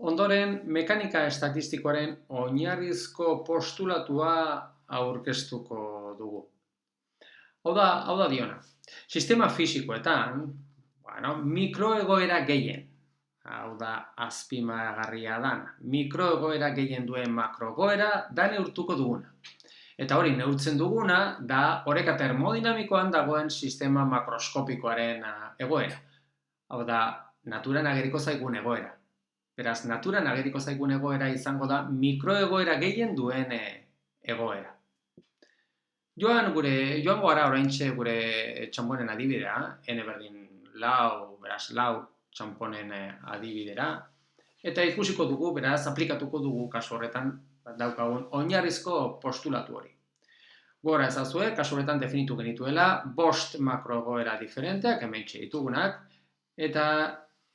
Ondoren, mekanika estatistikoaren oinarrizko postulatua aurkeztuko dugu. Hau da diona. Sistema fisikoetan, mikroegoera gehien, hau da azpimarragarria dana, mikroegoera gehien duen makroegoera da neurtuko duguna. Eta hori neurtzen duguna da oreka termodinamikoan dagoen sistema makroskopikoaren egoera. Hau da, naturan ageriko zaigun egoera. Beraz, naturan ageriko zaigun egoera izango da mikroegoera gehien duen egoera. Joango gara oraintxe gure txanponen adibidea, n berdin beraz, lau txanponen adibidera, eta ikusiko dugu, beraz, aplikatuko dugu kasu horretan daukagun oinarrizko postulatu hori. Gora ezazue, kasu horretan definitu genituela, 5 makroegoera diferenteak, hemen ditugunak, eta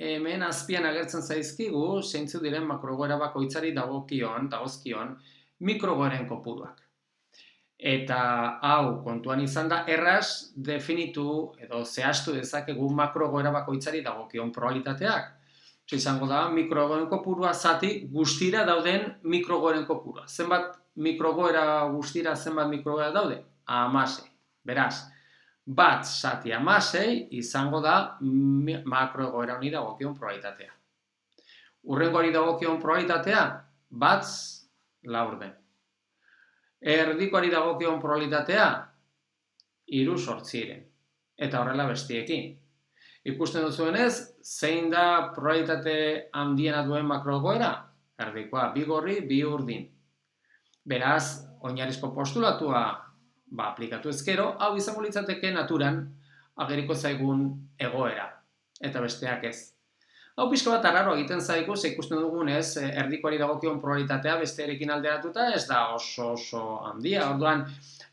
hemen azpian agertzen zaizkigu, zeintzu diren makroegoera bakoitzari dagozkion mikroegoeren kopuruak. Eta hau kontuan izan da, erraz definitu edo zehaztu dezakegu makroegoera bakoitzari dagokion probabilitateak. Izango da, mikroegoeren kopurua zati guztira dauden mikroegoeren kopurua. Zenbat mikroegoera guztira zenbat mikroegoera daude? 16. Beraz, 1 zati 16 izango da makroegoera honi dagokion probabilitatea. Hurrengoari dagokion probabilitatea, 1 laurden. Erdikoari dagokion probabilitatea, 3 zortziren. Eta horrela bestiekin. Ikusten duzuenez, zein da probabilitate handiena duen makroegoera? Erdikoa, 2 gorri, 2 urdin. Beraz, oinarrizko postulatua aplikatu ezkero, hau izango litzateke naturan ageriko zaigun egoera. Eta besteak ez. Hau pixka bat arraro egiten zaigu, ikusten dugunez, erdikoari dagokion probabilitatea bestearekin alderatuta ez da oso handia. Orduan,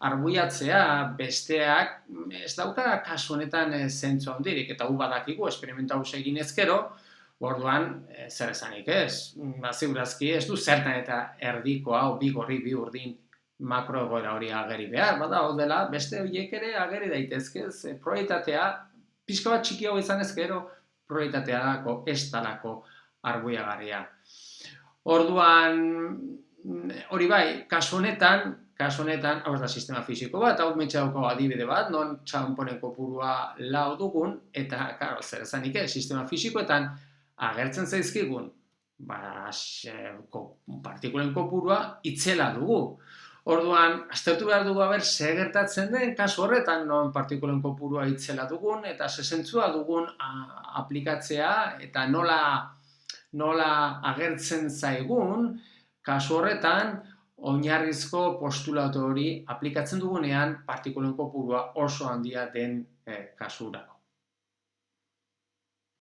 arbuiatzea besteak ez dauka kasu honetan zentzu handirik, eta gu badakigu esperimentu hau egin ezkero, orduan zer esanik ez. Ziurazki ez du zertan eta erdiko hau 2 gorri 2 urdin makroegoera hori ageri behar, bada hau dela beste horiek ere ageri daitezke, probabilitatea pixka bat txikiago izan ezkero, probabilitatearako ez dalako arbuiagarria. Orduan, hori bai, kasu honetan, hau da sistema fisiko bat, hau metxauko adibide bat, non txanponen kopurua 4 dugun, eta, karo, zer esanik ez, sistema fisikoetan agertzen zaizkigun, partikulen kopurua itzela dugu. Orduan, aztertu behar dugu ze gertatzen den kasu horretan non partikulen kopurua itzela dugun eta zezentzua dugun aplikatzea eta nola agertzen zaigun kasu horretan oinarrizko postulatu hori aplikatzen dugunean partikulen kopurua oso handia den kasurako.